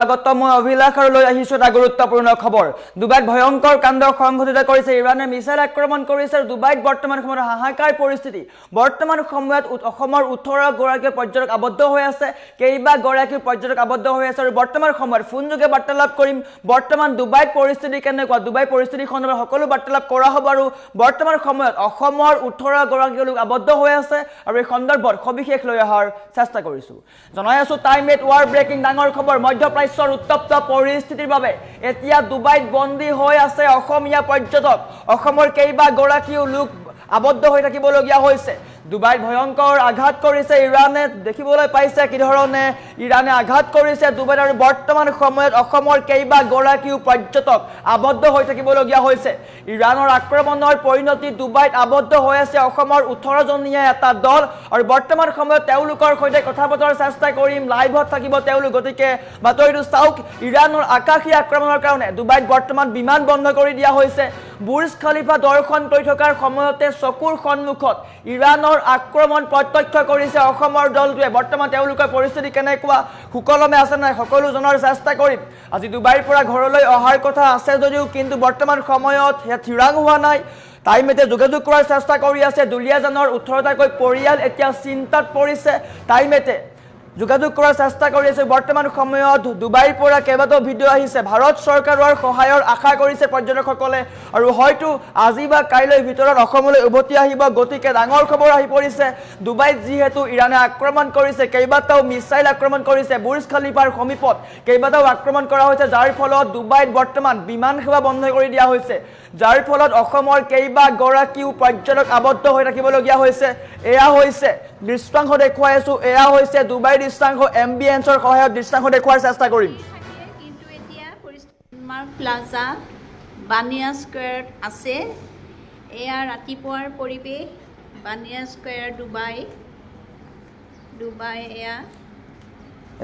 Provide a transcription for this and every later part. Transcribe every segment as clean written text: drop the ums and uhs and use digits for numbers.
স্বাগত মই অভিলাষ আৰু লৈ আহিছো এটা গুৰুত্বপূৰ্ণ খবৰ দুবাইত ভয়ংকৰ কাণ্ড সংঘটিত কৰিছে ইৰানে মিছাইল আক্ৰমণ কৰিছে দুবাইত বৰ্তমান সময়ত হাহাকাৰ পৰিস্থিতি বৰ্তমান সময়ত অসমৰ 18 গৰাকী পৰ্যটক আবদ্ধ হৈ আছে কেইবা গৰাকী পৰ্যটক আবদ্ধ হৈ আছে আৰু বৰ্তমান সময়ত ফোনযোগে বাৰ্তালাপ কৰিম বৰ্তমান দুবাইত পৰিস্থিতি কেনেকুৱা দুবাই পৰিস্থিতি খণ্ডৰ সকলো বাৰ্তালাপ কৰা হ'ব আৰু বৰ্তমান সময়ত অসমৰ 18 গৰাকী লোক আবদ্ধ হৈ আছে আৰু এই সন্দৰ্ভত সবিশেষ লৈ অহাৰ চেষ্টা কৰিছো জনাই আছো টাইম এট ৱাৰ ব্ৰেকিং ডাঙৰ খবৰ মধ্যপ্ৰাচ্যৰ উত্তপ্ত পৰিস্থিতিৰ বাবে এতিয়া দুবাইত বন্দী হৈ আছে অসমীয়া পৰ্যটক অসমৰ কেইবা গৰাকীও লোক আবদ্ধ হৈ থাকিবলগীয়া হৈছে দুবাইত ভয়ংকৰ আঘাত কৰিছে ইৰানে দেখিবলৈ পাইছে কি ধৰণে ইৰানে আঘাত কৰিছে দুবাইত আৰু বৰ্তমান সময়ত অসমৰ কেইবা গৰাকীও পৰ্যটক আবদ্ধ হৈ থাকিবলগীয়া হৈছে ইৰানৰ আক্ৰমণৰ পৰিণতি দুবাইত আবদ্ধ হৈ আছে অসমৰ 18 জনীয়া এটা দল আৰু বৰ্তমান সময়ত তেওঁলোকৰ সৈতে কথা পতাৰ চেষ্টা কৰিম লাইভত থাকিব তেওঁলোক গতিকে বাতৰিটো চাওক ইৰানৰ আকাশী আক্ৰমণৰ কাৰণে দুবাইত বৰ্তমান বিমান বন্ধ কৰি দিয়া হৈছে বুৰ্জ খলিফা দৰ্শন কৰি থকাৰ সময়তে চকুৰ সন্মুখত ইৰানৰ আক্ৰমণ প্ৰত্যক্ষ কৰিছে অসমৰ দলটোৱে বৰ্তমান তেওঁলোকৰ পৰিস্থিতি কেনেকুৱা সুকলমে আছে নাই সকলো জনাৰ চেষ্টা কৰিম আজি দুবাইৰ পৰা ঘৰলৈ অহাৰ কথা আছে যদিও কিন্তু বৰ্তমান সময়ত থিৰাং হোৱা নাই টাইমেতে যোগাযোগ কৰাৰ চেষ্টা কৰি আছে দুলিয়াজানৰ 18টাকৈ পৰিয়াল এতিয়া চিন্তাত পৰিছে টাইমেতে যোগাযোগ কৰাৰ চেষ্টা কৰি আছে বৰ্তমান সময়ত দুবাইৰ পৰা কেইবাটাও ভিডিঅ' আহিছে ভাৰত চৰকাৰৰ সহায়ৰ আশা কৰিছে পৰ্যটকসকলে আৰু হয়তো আজি বা কাইলৈ ভিতৰত অসমলৈ উভতি আহিব গতিকে ডাঙৰ খবৰ আহি পৰিছে দুবাইত যিহেতু ইৰানে আক্ৰমণ কৰিছে কেইবাটাও মিছাইল আক্ৰমণ কৰিছে বুৰ্জ খলিফাৰ সমীপত কেইবাটাও আক্ৰমণ কৰা হৈছে যাৰ ফলত দুবাইত বৰ্তমান বিমান সেৱা বন্ধ কৰি দিয়া হৈছে যাৰ ফলত অসমৰ কেইবা গৰাকীও পৰ্যটক আবদ্ধ হৈ থাকিবলগীয়া হৈছে এয়া হৈছে দৃশ্যাংশ দেখুৱাই আছো এয়া হৈছে দুবাইৰ দৃশ্যাংশ এম্বিয়েন্সৰ সহায়ত দৃশ্যাংশ দেখুৱাৰ চেষ্টা কৰিম কিন্তু এতিয়া মাৰ্ক প্লাজা বানিয়া স্কোয়াৰ আছে এয়া ৰাতিপুৱাৰ পৰিৱেশ বানিয়া স্কোয়াৰ দুবাই এয়া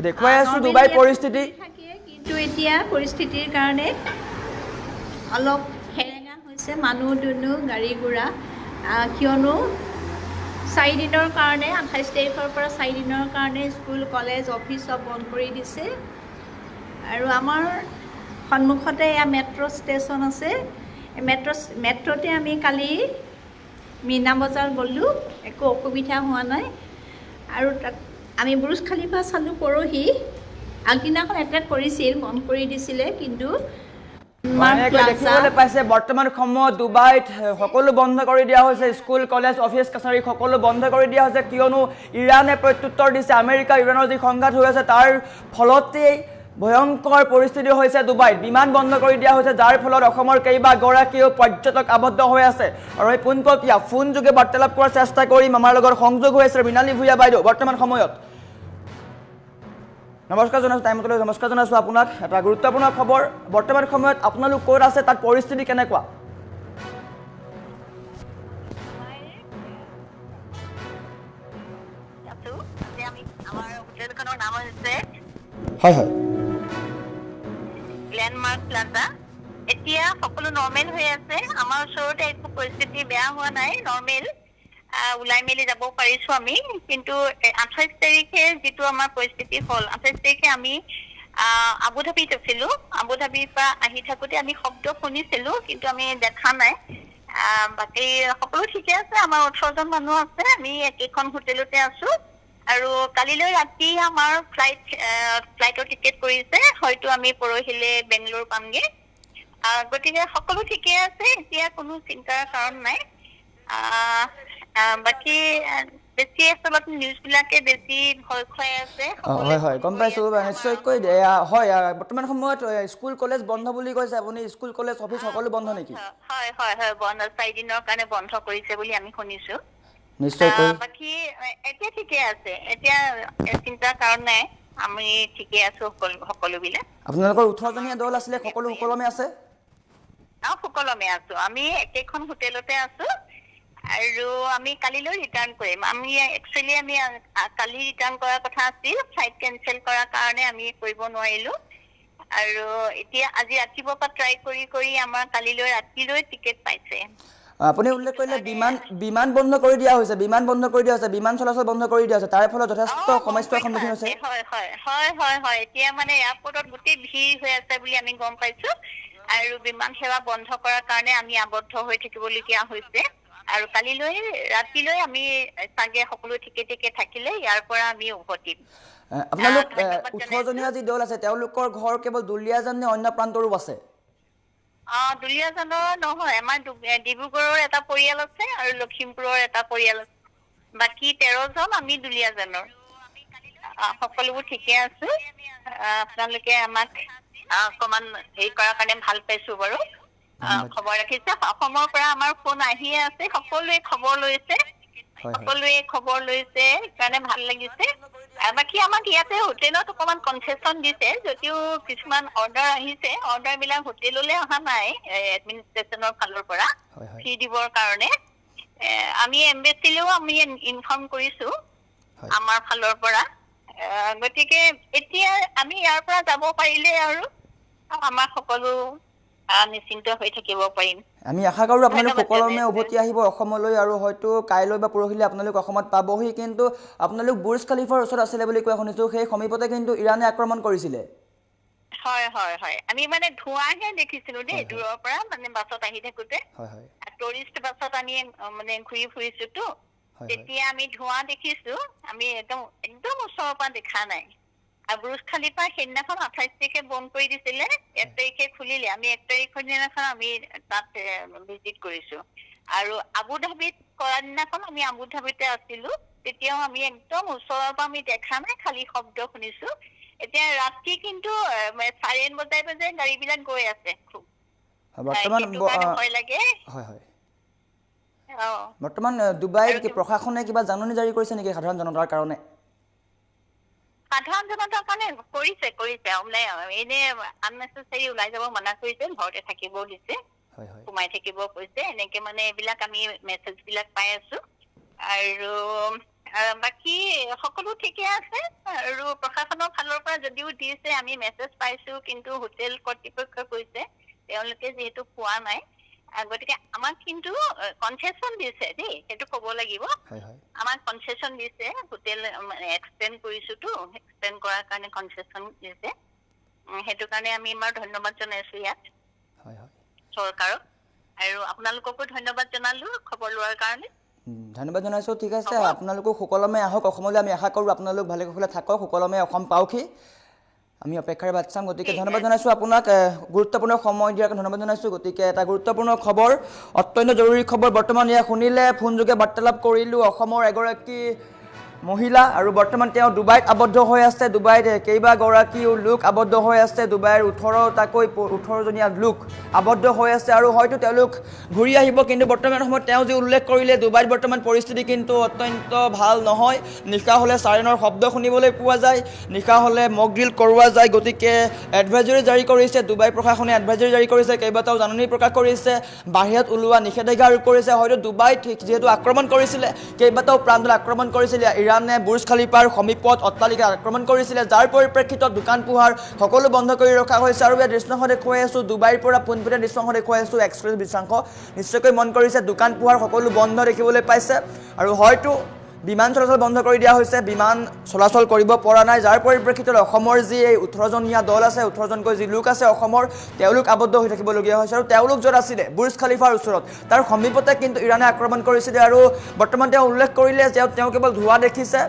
দেখুৱাই আছো দুবাই পৰিস্থিতি থাকে কিন্তু এতিয়া পৰিস্থিতিৰ কাৰণে অলপ হেৰেঙা হৈছে মানুহ দুনু গাড়ী ঘোঁৰা কিয়নো 4 দিনৰ কাৰণে 28 তাৰিখৰ পৰা 4 দিনৰ কাৰণে স্কুল কলেজ অফিচ সব বন্ধ কৰি দিছে আৰু আমাৰ সন্মুখতে এয়া মেট্ৰ' ষ্টেচন আছে মেট্ৰ'তে আমি কালি মিনা বজাৰ গ'লোঁ একো অসুবিধা হোৱা নাই আৰু তাত আমি বুৰ্জ খলিফা চালোঁ পৰহি আগদিনাখন এটেক কৰিছিল বন্ধ কৰি দিছিলে কিন্তু দেখিবলৈ পাইছে বৰ্তমান সময়ত দুবাইত সকলো বন্ধ কৰি দিয়া হৈছে স্কুল কলেজ অফিচ কাছাৰী সকলো বন্ধ কৰি দিয়া হৈছে কিয়নো ইৰানে প্ৰত্যুত্তৰ দিছে আমেৰিকা ইৰানৰ যি সংঘাত হৈ আছে তাৰ ফলতেই ভয়ংকৰ পৰিস্থিতি হৈছে দুবাইত বিমান বন্ধ কৰি দিয়া হৈছে যাৰ ফলত অসমৰ কেইবা গৰাকীও পৰ্যটক আবদ্ধ হৈ আছে আৰু এই পোনপটীয়া ফোনযোগে বাৰ্তালাপ কৰাৰ চেষ্টা কৰিম আমাৰ লগত সংযোগ হৈ আছে মৃণালী ভূঞা বাইদেউ বৰ্তমান সময়ত নমস্কাৰ জনাইছোঁ টাইমলৈ নমস্কাৰ জনাইছোঁ আপোনাক এটা গুৰুত্বপূৰ্ণ খবৰ বৰ্তমান সময়ত আপোনালোক ক'ত আছে তাত পৰিস্থিতি কেনেকুৱা হয় হয় ল্যান্ডমাৰ্ক প্লাজা এতিয়া সকলো নৰ্মেল হৈ আছে আমাৰ ওচৰতে একো পৰিস্থিতি বেয়া হোৱা নাই নৰ্মেল উলাই মেলি যাব পাৰিছো আমি কিন্তু 28 তাৰিখে যেটো আমাৰ পৰিস্থিতি হ'ল 28 তাৰিখে আমি আবুধাবিত আছিলো আবুধাবিৰ পৰা আহি থাকোতে আমি শব্দ শুনিছিলো কিন্তু আমি দেখা নাই বাকি সকলো ঠিকে আছে আমাৰ 18 জন মানুহ আছে আমি একেখন হোটেলতে আছো আৰু কালিলৈ ৰাতি আমাৰ ফ্লাইটৰ টিকেট কৰিছে হয়তো আমি পৰহিলে বেংগলোৰ পামগে গতিকে সকলো ঠিকে আছে এতিয়া কোনো চিন্তাৰ কাৰণ নাই বাকি বেছি আচলতে নিউজবিলাকে বেছি ভয় খুৱাই আছে হয় হয় গম পাইছোঁ নিশ্চয়কৈ হয় বৰ্তমান সময়ত স্কুল কলেজ বন্ধ বুলি কৈছে আপুনি স্কুল কলেজ অফিচ সকলো বন্ধ নেকি হয় হয় হয় বন্ধ 4 দিনৰ কাৰণে বন্ধ কৰিছে বুলি আমি শুনিছো নিশ্চয়কৈ বাকি এতিয়া ঠিকে আছে এতিয়া চিন্তাৰ কাৰণ নাই আমি ঠিকে আছো সকলো বিলে আপোনালোকৰ 18 জনীয়া দল আছিলে সকলো সুকলমে আছে সুকলমে আছো আমি একেখন হোটেলতে আছো আৰু আমি কালিলৈ ৰিটাৰ্ণ কৰিম আমি একচুয়ালি আমি কালি ৰিটাৰ্ণ কৰাৰ কথা আছিল ফ্লাইট কেনসেল কৰাৰ কাৰণে আমি কৰিব নোৱাৰিলো আৰু এতিয়া আজি ৰাতিপুৱাৰ পৰা ট্ৰাই কৰি আমাৰ কালিলৈ ৰাতিলৈ টিকেট পাইছে আপুনি উল্লেখ কৰিলে বিমান বন্ধ কৰি দিয়া হৈছে বিমান চলাচল বন্ধ কৰি দিয়া হৈছে তাৰ ফলত যথেষ্ট সমস্যাৰ সন্মুখীন হৈছে হয় এতিয়া মানে এয়াৰপৰ্টত গোটেই ভিৰ হৈ আছে বুলি আমি গম পাইছো আৰু বিমান সেৱা বন্ধ কৰাৰ কাৰণে আমি আবদ্ধ হৈ থাকিবলগীয়া হৈছে আৰু কালিলৈ ৰাতিলৈ আমি চাগে সকলো ঠিকে থাকিলে ইয়াৰ পৰা আমি উভতিম আপোনালোক 18জনীয়া যি দল আছে তেওঁলোকৰ ঘৰ কেৱল দুলীয়াজান নে অন্য প্ৰান্তৰো আছে দুলীয়াজানৰ নহয় আমাৰ ডিব্ৰুগড়ৰ এটা পৰিয়াল আছে আৰু লখিমপুৰৰ এটা পৰিয়াল আছে বাকী 13 জন আমি দুলীয়াজানৰ সকলোবোৰ ঠিকে আছো আপোনালোকে আমাক অকমান হেৰি কৰাৰ কাৰণে ভাল পাইছো বাৰু খবৰ ৰাখিছে অসমৰ পৰা আমাৰ ফোন আহিয়ে আছে সকলোৱে খবৰ লৈছে কাৰণে ভাল লাগিছে বাকী আমাক ইয়াতে হোটেলত অকমান কনচেচন দিছে যদিও কিছুমান অৰ্ডাৰ আহিছে অৰ্ডাৰ বিলাক হোটেললৈ অহা নাই এডমিনিষ্ট্ৰেশ্যনৰ ফালৰ পৰা ফি দিবৰ কাৰণে আমি এম্বেচিলেও আমি ইনফৰ্ম কৰিছো আমাৰ ফালৰ পৰা গতিকে এতিয়া আমি ইয়াৰ পৰা যাব পাৰিলে আৰু আমাৰ সকলো নিশ্চিন্ত হৈ থাকিব পাৰিম আমি আশা কৰো আপোনালোক সকলোমে উভতি আহিব অসমলৈ আৰু হয়তো কাইলৈ বা পৰহিলে আপোনালোক অসমত পাবহি কিন্তু আপোনালোক বুৰ্জ খলিফাৰ ওচৰত আছিল বুলি কোৱা শুনিছো সেই সমীপতে কিন্তু ইৰানে আক্ৰমণ কৰিছিলে হয় আমি মানে ধোঁৱাহে দেখিছিলো দেই দূৰৰ পৰা মানে বাছত আহি থাকোতে টুৰিষ্ট বাছত আমি মানে ঘূৰি ফুৰিছোতো তেতিয়া আমি ধোঁৱা দেখিছো আমি একদম ওচৰৰ পৰা দেখা নাই আৰু বুৰ্জ খলিফা সেইদিনাখন 28 তাৰিখে বন্ধ কৰি দিছিলে 1 তাৰিখে খুলিলে আমি 1 তাৰিখৰ দিনাখন আমি তাত ভিজিট কৰিছো আৰু আবু ধাবিত কৰা দিনাখন আমি আবু ধাবিতে আছিলো তেতিয়াও আমি একদম ওচৰৰ পৰা আমি দেখা নাই খালি শব্দ শুনিছো এতিয়া ৰাতি কিন্তু চাইৰেন বজাই গাড়ীবিলাক গৈ আছে খুব বৰ্তমান ডুবাইৰ প্ৰশাসনে কিবা জাননী জাৰি কৰিছে নেকি সাধাৰণ জনতাৰ কাৰণে কৰিছে মানে এনে আননেচেচাৰী ওলাই যাব মানা কৰিছে ঘৰতে থাকিব দিছে সোমাই থাকিব কৈছে এনেকে মানে এইবিলাক আমি মেছেজ বিলাক পাই আছো আৰু বাকি সকলো ঠিকে আছে আৰু প্ৰশাসনৰ ফালৰ পৰা যদিও দিছে আমি মেছেজ পাইছো কিন্তু হোটেল কৰ্তৃপক্ষ কৈছে তেওঁলোকে যিহেতু পোৱা নাই গতিকে আমাক কিন্তু কনচেচন দিছে দেই সেইটো ক'ব লাগিব আমাক কনচেচন দিছে হোটেল এক্সটেণ্ড কৰিছোতো এক্সটেণ্ড কৰাৰ কাৰণে কনচেচন দিছে সেইটো কাৰণে আমি আমাৰ ধন্যবাদ জনাইছো ইয়াত চৰকাৰক আৰু আপোনালোককো ধন্যবাদ জনালো খবৰ লোৱাৰ কাৰণে ধন্যবাদ জনাইছো ঠিক আছে আপোনালোক সকলোমে আহক অসমলৈ আমি আশা কৰো আপোনালোক ভালে কুশলে থাকক সকলোমে অসম পাওকহি আমি অপেক্ষাৰে বাট চাম গতিকে ধন্যবাদ জনাইছো আপোনাক গুৰুত্বপূৰ্ণ সময় দিয়াৰ কাৰণে ধন্যবাদ জনাইছো গতিকে এটা গুৰুত্বপূৰ্ণ খবৰ অত্যন্ত জৰুৰী খবৰ বৰ্তমান ইয়া শুনিলে ফোনযোগে বাৰ্তালাপ কৰিলো অসমৰ এগৰাকী মহিলা আৰু বৰ্তমান তেওঁ ডুবাইত আবদ্ধ হৈ আছে ডুবাইত কেইবাগৰাকীও লোক আবদ্ধ হৈ আছে ডুবাইৰ 18জনীয়া লোক আবদ্ধ হৈ আছে আৰু হয়তো তেওঁলোক ঘূৰি আহিব কিন্তু বৰ্তমান সময়ত তেওঁ যি উল্লেখ কৰিলে ডুবাইত বৰ্তমান পৰিস্থিতি কিন্তু অত্যন্ত ভাল নহয় নিশা হ'লে চাইৰেনৰ শব্দ শুনিবলৈ পোৱা যায় নিশা হ'লে মক ড্ৰিল কৰোৱা যায় গতিকে এডভাইজৰী জাৰি কৰিছে ডুবাই প্ৰশাসনে এডভাইজৰী জাৰি কৰিছে কেইবাটাও জাননী প্ৰকাশ কৰিছে বাহিৰত ওলোৱা নিষেধাজ্ঞা আৰোপ কৰিছে হয়তো ডুবাইত যিহেতু আক্ৰমণ কৰিছিলে কেইবাটাও প্ৰান্তত আক্ৰমণ কৰিছিলে ইৰানে বুৰ্জ খলিফাৰ সমীপত অট্টালিকা আক্ৰমণ কৰিছিলে যাৰ পৰিপ্ৰেক্ষিতত দোকান পোহাৰ সকলো বন্ধ কৰি ৰখা হৈছে আৰু এই দৃশ্যাংশ দেখুৱাই আছো ডুবাইৰ পৰা পোনপটীয়া দৃশ্যাংশ দেখুৱাই আছো এক্সক্লুচিভ দৃশ্যাংশ নিশ্চয়কৈ মন কৰিছে দোকান পোহাৰ সকলো বন্ধ দেখিবলৈ পাইছে আৰু হয়তো বিমান চলাচল বন্ধ কৰি দিয়া হৈছে বিমান চলাচল কৰিব পৰা নাই যাৰ পৰিপ্ৰেক্ষিতত অসমৰ যি এই 18জনীয়া দল আছে 18জনকৈ যি লোক আছে অসমৰ তেওঁলোক আবদ্ধ হৈ থাকিবলগীয়া হৈছে আৰু তেওঁলোক য'ত আছিলে বুৰ্জ খলিফাৰ ওচৰত তাৰ সমীপতে কিন্তু ইৰানে আক্ৰমণ কৰিছিলে আৰু বৰ্তমান তেওঁ উল্লেখ কৰিলে যে তেওঁ কেৱল ধোঁৱা দেখিছে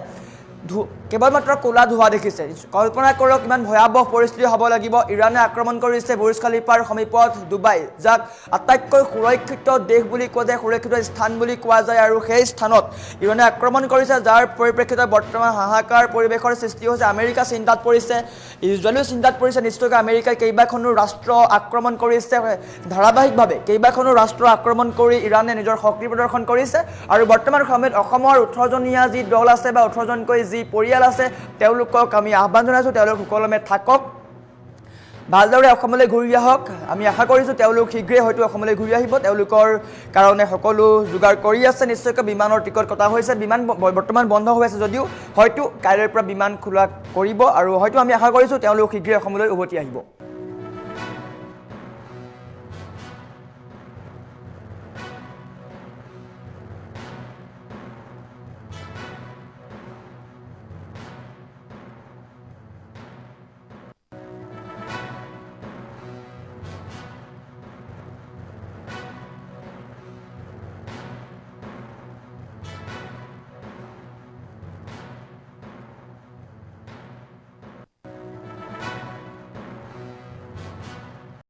কেৱল মাত্ৰ ক'লা ধোঁৱা দেখিছে কল্পনা কৰক ইমান ভয়াৱহ পৰিস্থিতি হ'ব লাগিব ইৰানে আক্ৰমণ কৰিছে বুৰ্জ খলিফাৰ সমীপত ডুবাই যাক আটাইতকৈ সুৰক্ষিত দেশ বুলি কোৱা যায় সুৰক্ষিত স্থান বুলি কোৱা যায় আৰু সেই স্থানত ইৰানে আক্ৰমণ কৰিছে যাৰ পৰিপ্ৰেক্ষিতত বৰ্তমান হাহাকাৰ পৰিৱেশৰ সৃষ্টি হৈছে আমেৰিকা চিন্তাত পৰিছে ইজৰাইলো চিন্তাত পৰিছে নিশ্চয়কৈ আমেৰিকাই কেইবাখনো ৰাষ্ট্ৰ আক্ৰমণ কৰিছে ধাৰাবাহিকভাৱে কেইবাখনো ৰাষ্ট্ৰ আক্ৰমণ কৰি ইৰানে নিজৰ শক্তি প্ৰদৰ্শন কৰিছে আৰু বৰ্তমান সময়ত অসমৰ 18জনীয়া যি দল আছে বা 18জনকৈ যি পৰিয়াল আছে তেওঁলোকক আমি আহ্বান জনাইছো তেওঁলোক সকলোমে থাকক ভালদৰে অসমলৈ ঘূৰি আহক আমি আশা কৰিছো তেওঁলোক শীঘ্ৰে হয়তো অসমলৈ ঘূৰি আহিব তেওঁলোকৰ কাৰণে সকলো যোগাৰ কৰি আছে নিশ্চয়কৈ বিমানৰ টিকট কটা হৈছে বিমান বৰ্তমান বন্ধ হৈ আছে যদিও হয়তো কাইলৈৰ পৰা বিমান খোলা কৰিব আৰু হয়তো আমি আশা কৰিছো তেওঁলোক শীঘ্ৰে অসমলৈ উভতি আহিব